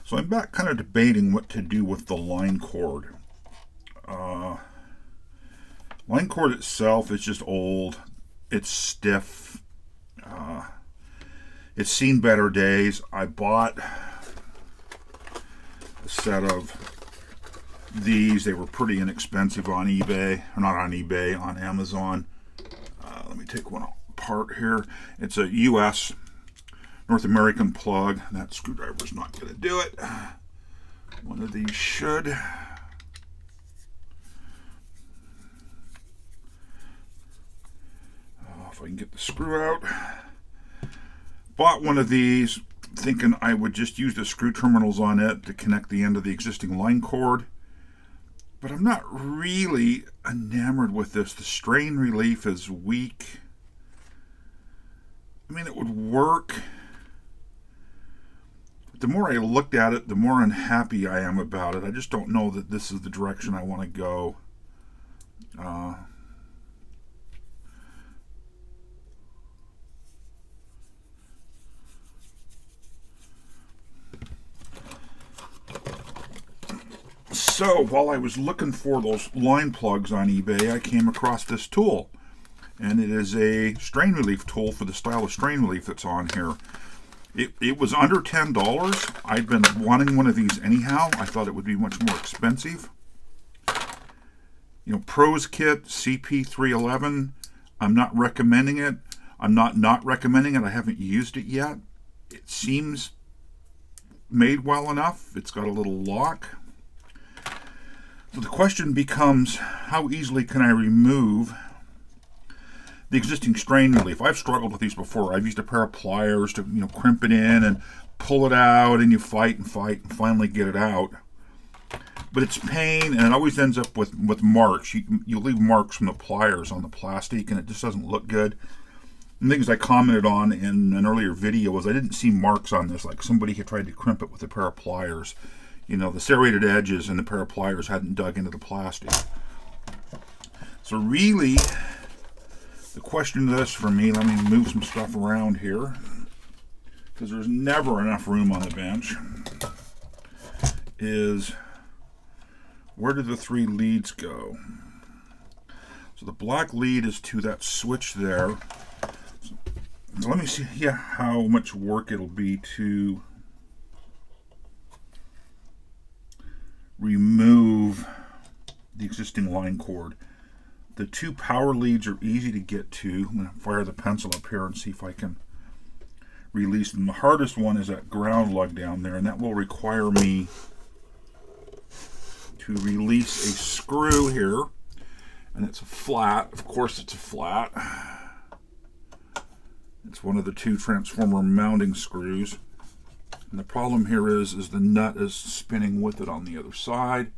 So I'm back kind of debating what to do with the line cord. Line cord itself is just old. It's stiff. It's seen better days. I bought a set of these. They were pretty inexpensive on eBay. Or not on eBay, on Amazon. Let me take one apart here. It's a US North American plug. That screwdriver's not going to do it. One of these should. If I can get the screw out. Bought one of these thinking I would just use the screw terminals on it to connect the end of the existing line cord. But I'm not really enamored with this. The strain relief is weak. I mean, it would work. But the more I looked at it, the more unhappy I am about it. I just don't know that this is the direction I want to go. So while I was looking for those line plugs on eBay, I came across this tool. And it is a strain relief tool for the style of strain relief that's on here. It was under $10. I'd been wanting one of these anyhow. I thought it would be much more expensive. You know, Pros Kit CP311. I'm not recommending it. I'm not recommending it. I haven't used it yet. It seems made well enough. It's got a little lock. So the question becomes, how easily can I remove the existing strain relief? I've struggled with these before. I've used a pair of pliers to, crimp it in and pull it out, and you fight and finally get it out. But it's pain, and it always ends up with marks. You leave marks from the pliers on the plastic, and it just doesn't look good. And things I commented on in an earlier video was I didn't see marks on this, like somebody had tried to crimp it with a pair of pliers. The serrated edges and the pair of pliers hadn't dug into the plastic. So really, the question of this for me, let me move some stuff around here, because there's never enough room on the bench, is where do the three leads go? So the black lead is to that switch there. So let me see how much work it'll be to remove the existing line cord. The two power leads are easy to get to. I'm going to fire the pencil up here and see if I can release them. The hardest one is that ground lug down there, and that will require me to release a screw here. And it's a flat. Of course it's a flat. It's one of the two transformer mounting screws. And the problem here is the nut is spinning with it on the other side.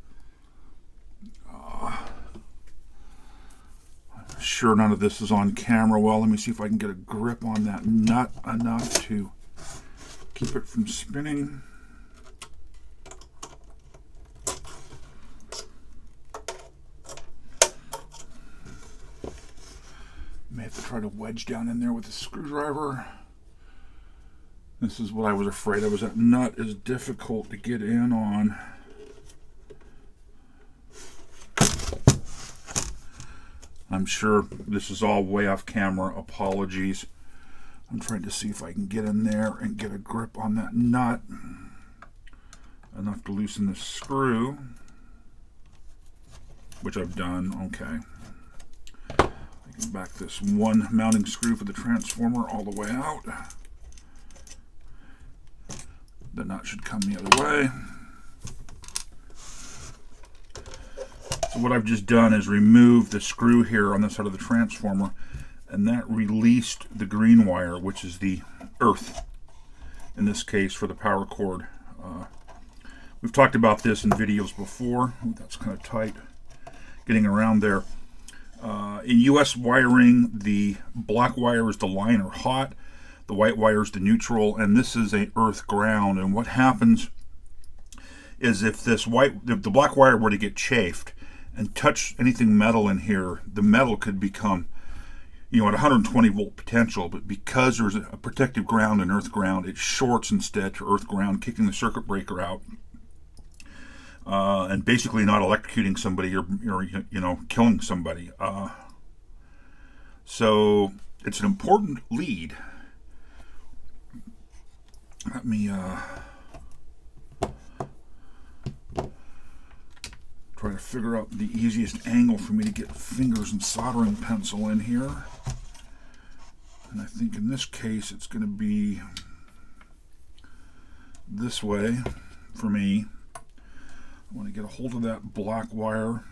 I'm sure none of this is on camera well. Let me see if I can get a grip on that nut enough to keep it from spinning. May have to try to wedge down in there with a screwdriver. This is what I was afraid of, was that nut is difficult to get in on. I'm sure this is all way off camera. Apologies. I'm trying to see if I can get in there and get a grip on that nut enough to loosen the screw, which I've done. Okay. I can back this one mounting screw for the transformer all the way out. The nut should come the other way. So what I've just done is remove the screw here on this side of the transformer, and that released the green wire, which is the earth, in this case for the power cord. We've talked about this in videos before. Ooh, that's kind of tight, getting around there. In US wiring, the black wire is the line or hot, the white wire is the neutral, and this is a earth ground. And what happens is if the black wire were to get chafed and touch anything metal in here, the metal could become at 120 volt potential, but because there's a protective ground and earth ground, it shorts instead to earth ground, kicking the circuit breaker out, and basically not electrocuting somebody or killing somebody. So it's an important lead. Let me try to figure out the easiest angle for me to get fingers and soldering pencil in here. And I think in this case it's going to be this way for me. I want to get a hold of that black wire.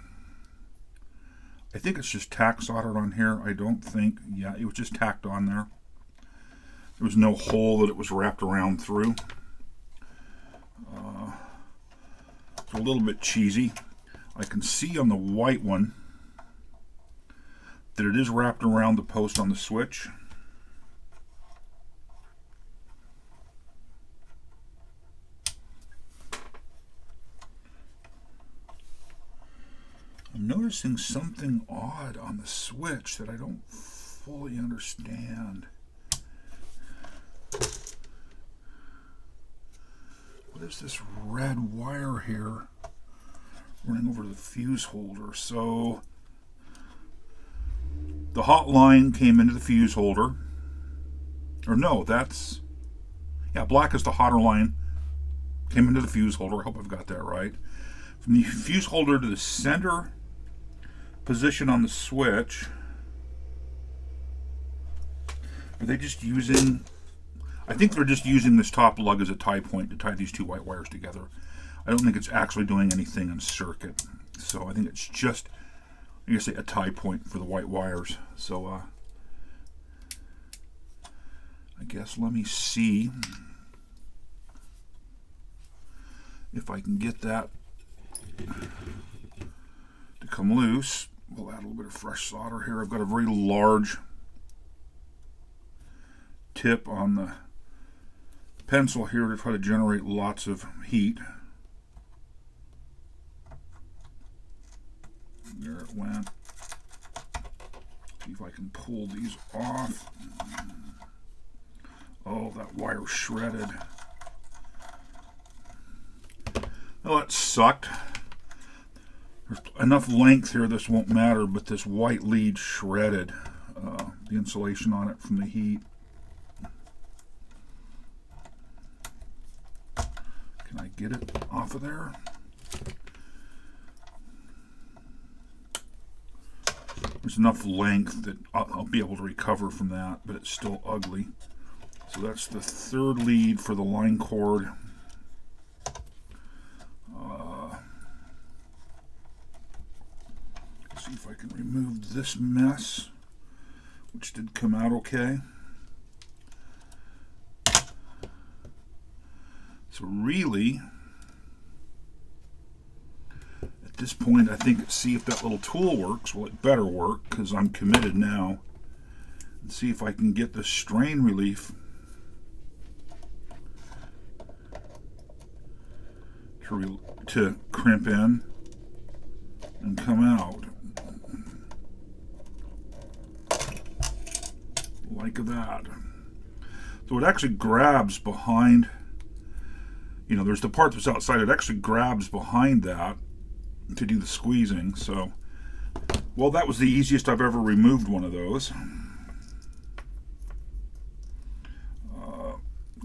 I think it's just tack soldered on here. I don't think, yeah, it was just tacked on there. There was no hole that it was wrapped around through. It's a little bit cheesy. I can see on the white one that it is wrapped around the post on the switch. I'm noticing something odd on the switch that I don't fully understand. What is this red wire here running over the fuse holder? So the hot line came into the fuse holder. Or no, that's, yeah, black is the hotter line. Came into the fuse holder. I hope I've got that right. From the fuse holder to the center position on the switch. Are they just using, I think they're just using this top lug as a tie point to tie these two white wires together. I don't think it's actually doing anything in circuit. So I think it's just, I guess, a tie point for the white wires. So I guess let me see if I can get that to come loose. We'll add a little bit of fresh solder here. I've got a very large tip on the pencil here to try to generate lots of heat. There it went. See if I can pull these off. Oh, that wire shredded. Oh, that sucked. There's enough length here this won't matter, but this white lead shredded. The insulation on it from the heat. Can I get it off of there? There's enough length that I'll be able to recover from that, but it's still ugly. So that's the third lead for the line cord. See if I can remove this mess, which did come out okay. So really, at this point, I think, see if that little tool works. Well, it better work because I'm committed now. And see if I can get the strain relief to crimp in and come out like that. So it actually grabs behind, there's the part that's outside. It actually grabs behind that to do the squeezing. So, well, that was the easiest I've ever removed one of those.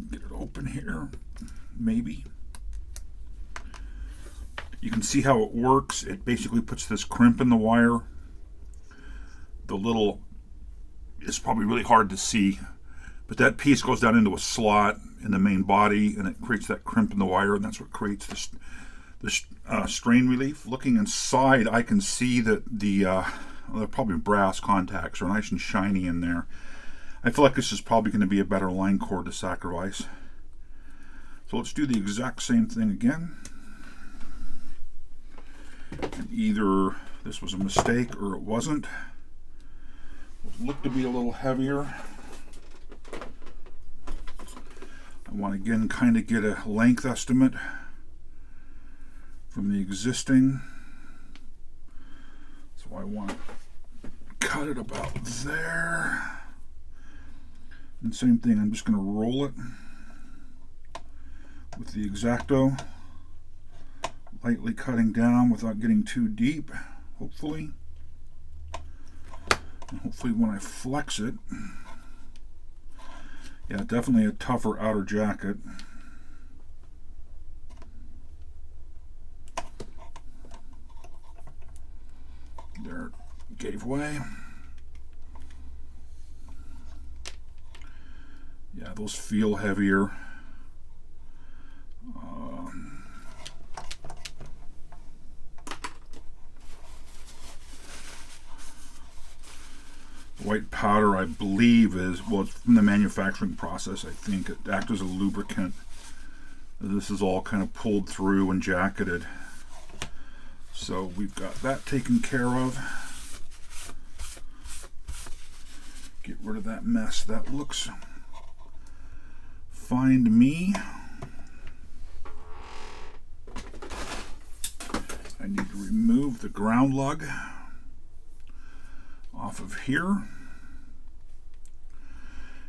Get it open here, maybe. You can see how it works. It basically puts this crimp in the wire. It's probably really hard to see, but that piece goes down into a slot in the main body, and it creates that crimp in the wire, and that's what creates this strain relief. Looking inside, I can see that they're probably brass contacts are nice and shiny in there. I feel like this is probably going to be a better line cord to sacrifice. So let's do the exact same thing again. And either this was a mistake or it wasn't. It looked to be a little heavier. I want to again kind of get a length estimate from the existing. So I want to cut cut it about there. And same thing, I'm just going to roll it with the X-Acto, lightly cutting down without getting too deep, hopefully. And hopefully when I flex it, yeah, definitely a tougher outer jacket. There it gave way. Yeah, those feel heavier. White powder, I believe, is, well, it's from the manufacturing process, I think. It acts as a lubricant. This is all kind of pulled through and jacketed. So we've got that taken care of. Get rid of that mess. That looks fine to me. I need to remove the ground lug off of here.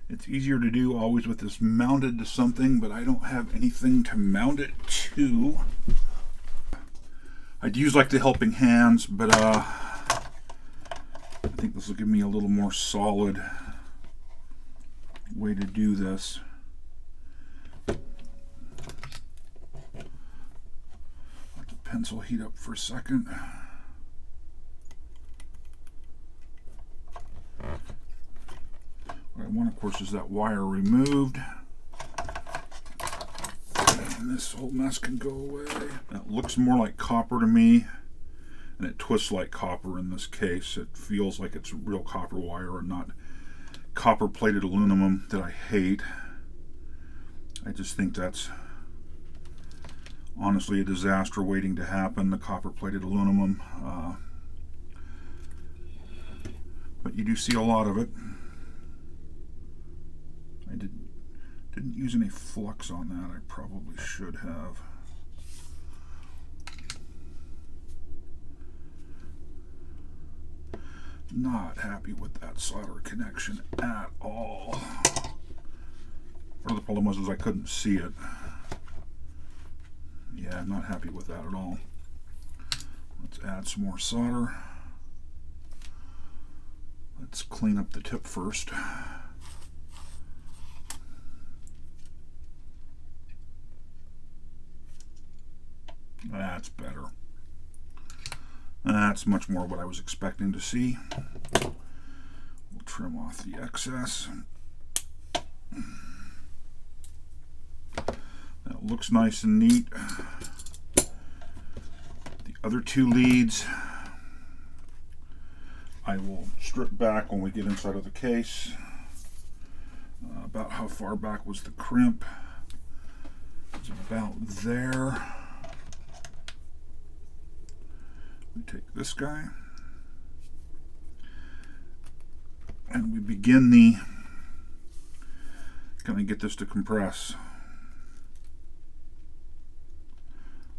It's easier to do always with this mounted to something, but I don't have anything to mount it to. I'd use like the helping hands, but I think this will give me a little more solid way to do this. Let the pencil heat up for a second. What I want, of course, is that wire removed. And this whole mess can go away. That looks more like copper to me, and it twists like copper in this case. It feels like it's real copper wire and not copper-plated aluminum that I hate. I just think that's honestly a disaster waiting to happen, the copper-plated aluminum. But you do see a lot of it. I didn't use any flux on that. I probably should have. Not happy with that solder connection at all. Part of the problem was I couldn't see it. Yeah, I'm not happy with that at all. Let's add some more solder. Let's clean up the tip first. That's better. That's much more what I was expecting to see. We'll trim off the excess. That looks nice and neat. The other two leads I will strip back when we get inside of the case. About how far back was the crimp? It's about there. We take this guy and we begin the, kind of get this to compress.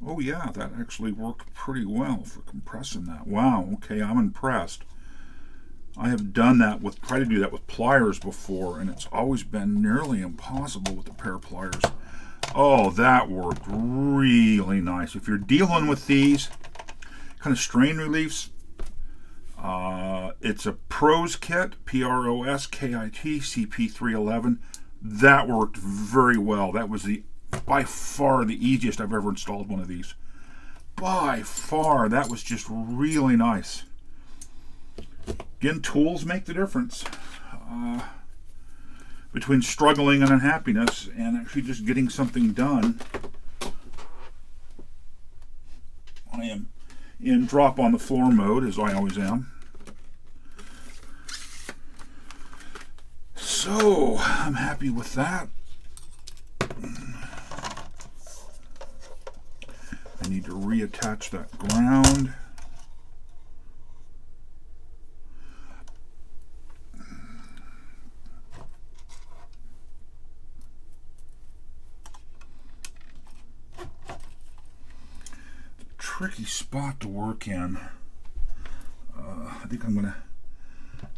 Oh yeah, that actually worked pretty well for compressing that. Wow, okay, I'm impressed. I have done that with, tried to do that with pliers before, and it's always been nearly impossible with a pair of pliers. Oh, that worked really nice. If you're dealing with these kind of strain reliefs, it's a Pros kit, P-R-O-S-K-I-T, CP311. That worked very well. That was by far the easiest I've ever installed one of these. By far, that was just really nice. Again, tools make the difference between struggling and unhappiness and actually just getting something done. I am in drop on the floor mode, as I always am. So, I'm happy with that. I need to reattach that ground. Tricky spot to work in. I think I'm going to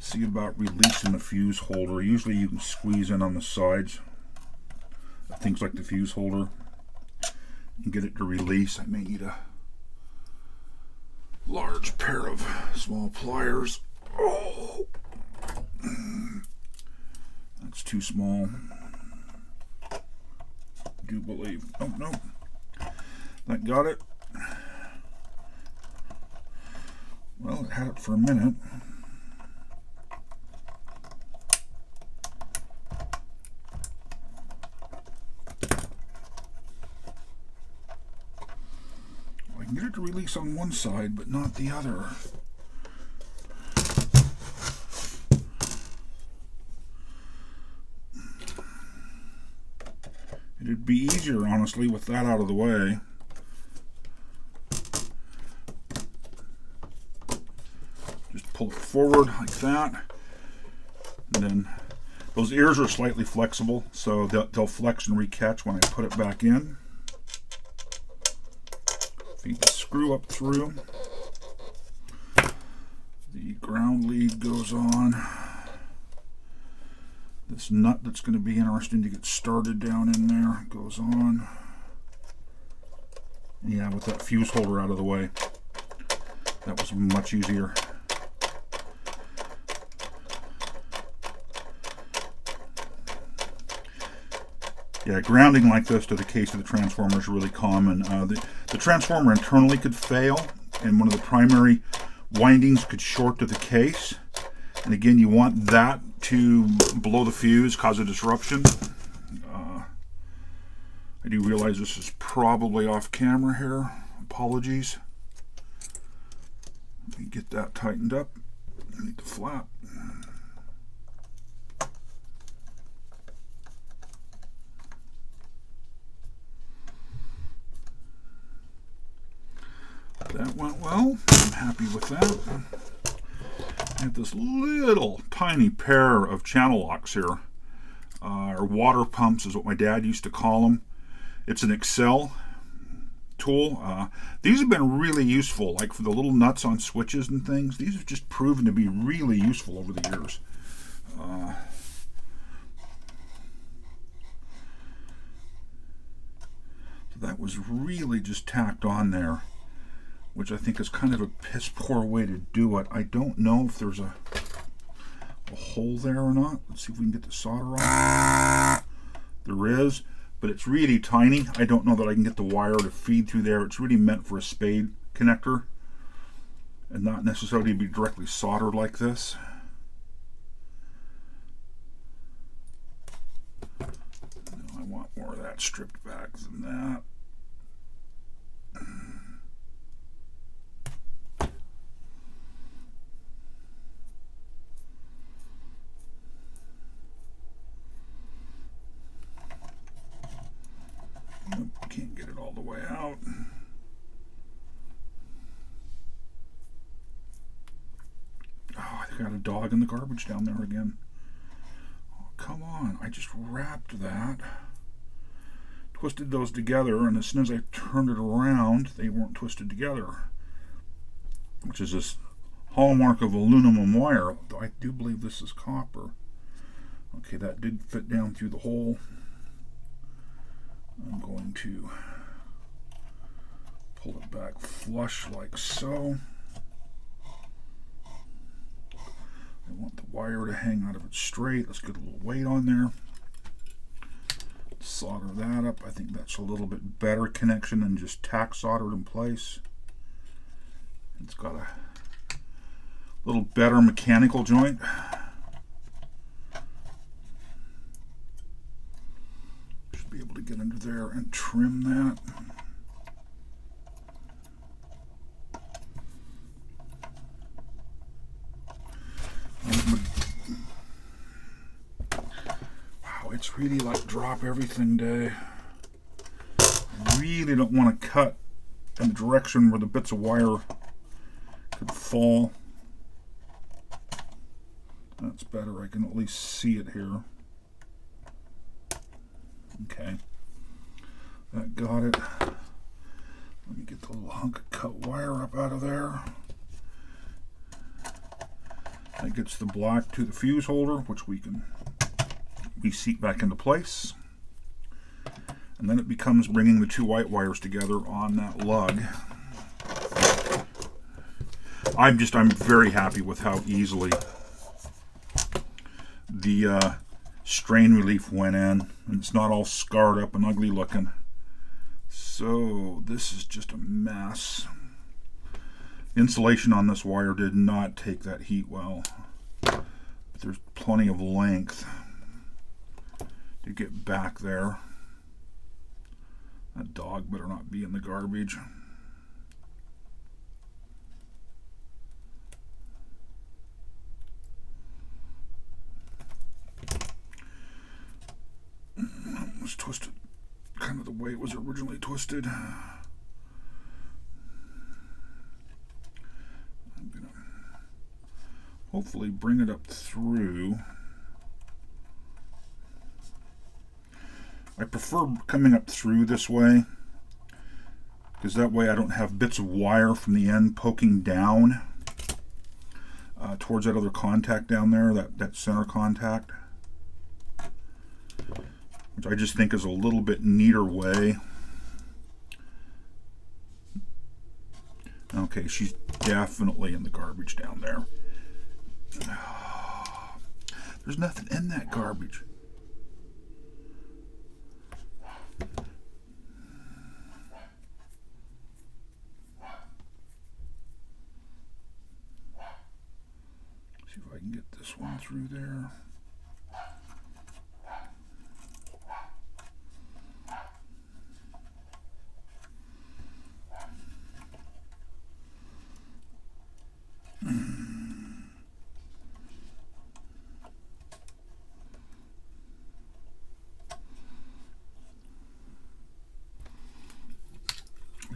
See about releasing the fuse holder. Usually you can squeeze in on the sides of things like the fuse holder and get it to release. I may need a large pair of small pliers. Oh, that's too small. I do believe. Oh, no. That got it. Well, it had it for a minute. I can get it to release on one side, but not the other. It'd be easier, honestly, with that out of the way. Just pull it forward like that. And then those ears are slightly flexible, so they'll flex and recatch when I put it back in. Feed the screw up through. The ground lead goes on. This nut that's going to be interesting to get started down in there goes on. Yeah, with that fuse holder out of the way, that was much easier. Yeah, grounding like this to the case of the transformer is really common. The transformer internally could fail, and one of the primary windings could short to the case. And again, you want that to blow the fuse, cause a disruption. I do realize this is probably off camera here. Apologies. Let me get that tightened up. I need the flap. That went well. I'm happy with that. I have this little tiny pair of channel locks here, or water pumps is what my dad used to call them. It's an Excel tool. These have been really useful, like for the little nuts on switches and things. These have just proven to be really useful over the years. So that was really just tacked on there, which I think is kind of a piss poor way to do it. I don't know if there's a hole there or not. Let's see if we can get the solder on. There is, but it's really tiny. I don't know that I can get the wire to feed through there. It's really meant for a spade connector and not necessarily be directly soldered like this. No, I want more of that stripped back than that. Nope, can't get it all the way out. Oh, I got a dog in the garbage down there again. Oh, come on, I just wrapped that, twisted those together, and as soon as I turned it around, they weren't twisted together, which is this hallmark of aluminum wire. I do believe this is copper. Okay, that did fit down through the hole. I'm going to pull it back flush like so. I want the wire to hang out of it straight. Let's get a little weight on there. Solder that up. I think that's a little bit better connection than just tack soldered in place. It's got a little better mechanical joint. Should be able to get under there and trim that. Wow, it's really like drop everything day. I really don't want to cut in the direction where the bits of wire could fall. That's better. I can at least see it here. Okay. That got it. Let me get the little hunk of cut wire up out of there. That gets the black to the fuse holder, which we can reseat back into place. And then it becomes bringing the 2 white wires together on that lug. I'm very happy with how easily the strain relief went in, and it's not all scarred up and ugly looking. So this is just a mess. Insulation on this wire did not take that heat well, but there's plenty of length to get back there. That dog better not be in the garbage. That was twisted kind of the way it was originally twisted. I'm gonna hopefully bring it up through. I prefer coming up through this way, because that way I don't have bits of wire from the end poking down towards that other contact down there, that center contact, which I just think is a little bit neater way. Okay, she's definitely in the garbage down there. There's nothing in that garbage. See if I can get this one through there.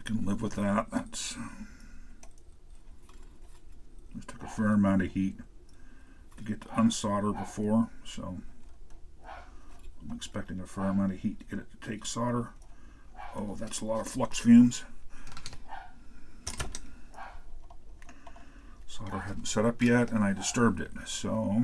Can live with that. That's just took a fair amount of heat to get to unsolder before, so I'm expecting a fair amount of heat to get it to take solder. Oh, that's a lot of flux fumes. Solder hadn't set up yet, and I disturbed it, so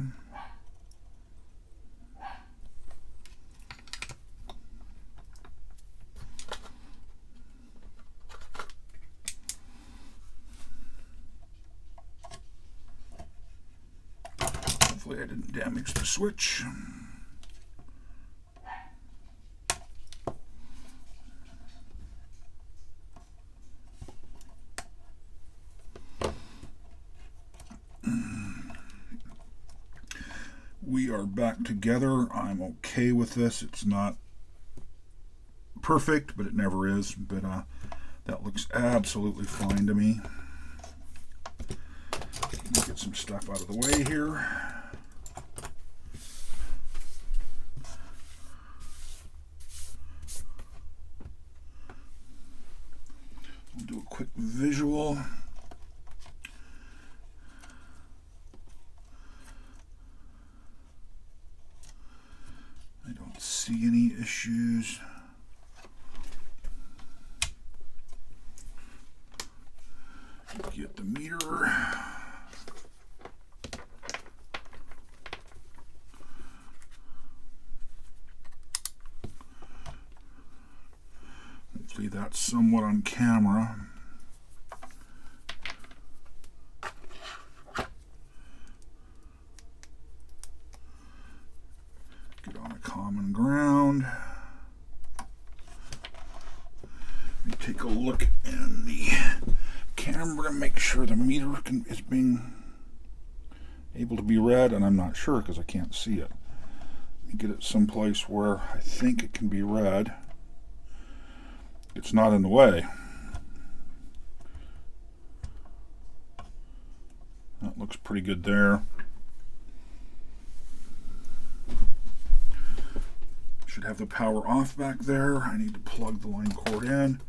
hopefully I didn't damage the switch. We are back together. I'm okay with this. It's not perfect, but it never is. But that looks absolutely fine to me. Get some stuff out of the way here. We'll do a quick visual. I don't see any issues. Get the meter. Hopefully that's somewhat on camera. Get on a common ground. Let me take a look in the camera to make sure the meter is being able to be read, and I'm not sure because I can't see it. Let me get it someplace where I think it can be read. It's not in the way. That looks pretty good there. Should have the power off back there. I need to plug the line cord in.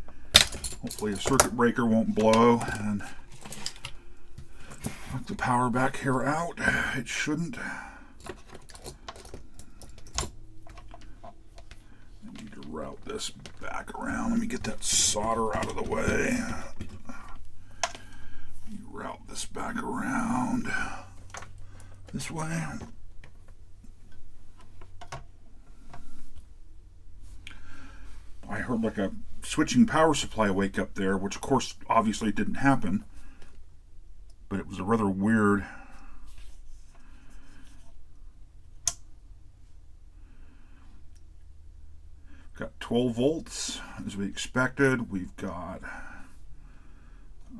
Hopefully a circuit breaker won't blow and knock the power back here out. It shouldn't. Route this back around. Let me get that solder out of the way. Route this back around. this way. I heard like a switching power supply wake up there, which of course obviously didn't happen, but it was a rather weird. Got 12 volts as we expected. We've got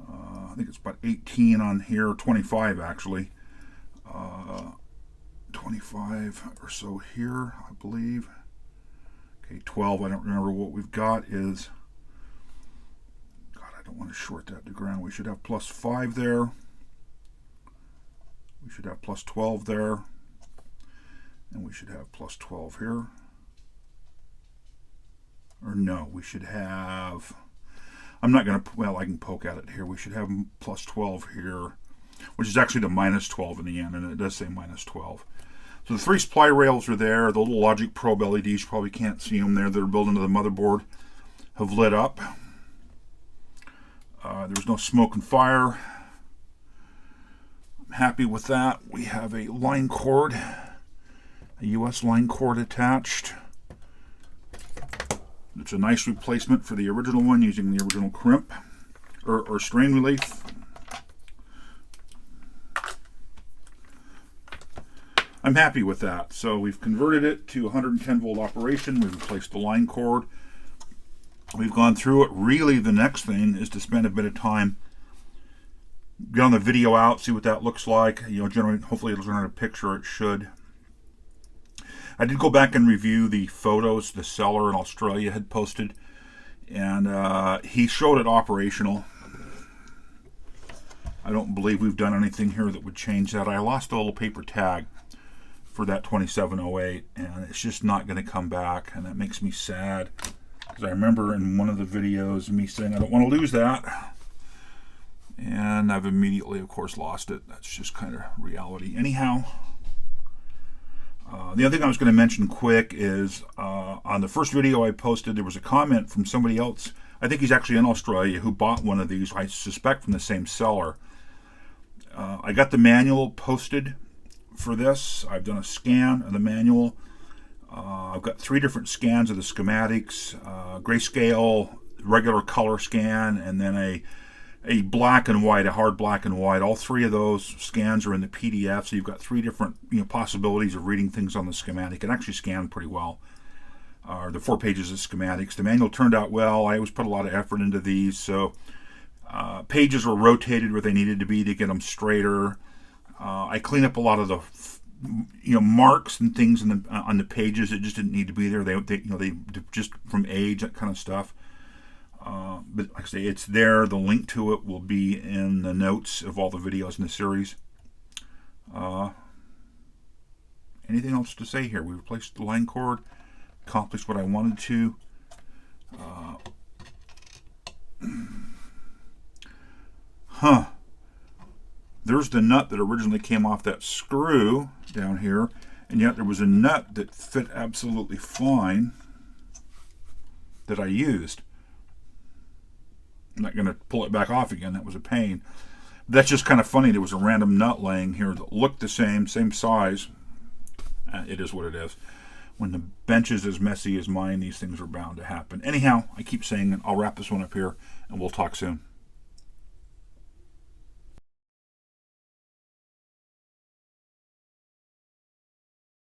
I think it's about 18 on here, 25 actually. 25 or so here, I believe. Okay, 12, I don't remember what we've got is. God, I don't want to short that to ground. We should have plus 5 there. We should have plus 12 there. And we should have plus 12 here. Or no, we should have, I'm not going to, well, I can poke at it here. We should have plus 12 here, which is actually the minus 12 in the end, and it does say minus 12. So the 3 supply rails are there. The little logic probe LEDs, you probably can't see them there, that are built into the motherboard, have lit up. There's no smoke and fire. I'm happy with that. We have a line cord, a US line cord attached. It's a nice replacement for the original one using the original crimp or strain relief. I'm happy with that. So we've converted it to 110 volt operation. We've replaced the line cord. We've gone through it. Really, the next thing is to spend a bit of time, get on the video out, see what that looks like. You know, generate, hopefully it'll generate a picture. It should. I did go back and review the photos the seller in Australia had posted, and he showed it operational. I don't believe we've done anything here that would change that. I lost a little paper tag for that 2708, and it's just not going to come back, and that makes me sad, because I remember in one of the videos me saying I don't want to lose that, and I've immediately, of course, lost it. That's just kind of reality. Anyhow, the other thing I was going to mention quick is on the first video I posted, there was a comment from somebody else, I think he's actually in Australia, who bought one of these, I suspect from the same seller. I got the manual posted for this. I've done a scan of the manual. I've got 3 different scans of the schematics, grayscale, regular color scan, and then a black and white, a hard black and white. All 3 of those scans are in the PDF, so you've got 3 different possibilities of reading things on the schematic. It actually scanned pretty well. The 4 pages of schematics. The manual turned out well. I always put a lot of effort into these, so pages were rotated where they needed to be to get them straighter. I cleaned up a lot of the marks and things on the pages that just didn't need to be there. They just from age, that kind of stuff. But like I say, it's there. The link to it will be in the notes of all the videos in the series. Anything else to say here? We replaced the line cord, accomplished what I wanted to. There's the nut that originally came off that screw down here, and yet there was a nut that fit absolutely fine that I used. I'm not going to pull it back off again. That was a pain. That's just kind of funny. There was a random nut laying here that looked the same size. It is what it is. When the bench is as messy as mine, these things are bound to happen. Anyhow, I keep saying it. I'll wrap this one up here, and we'll talk soon.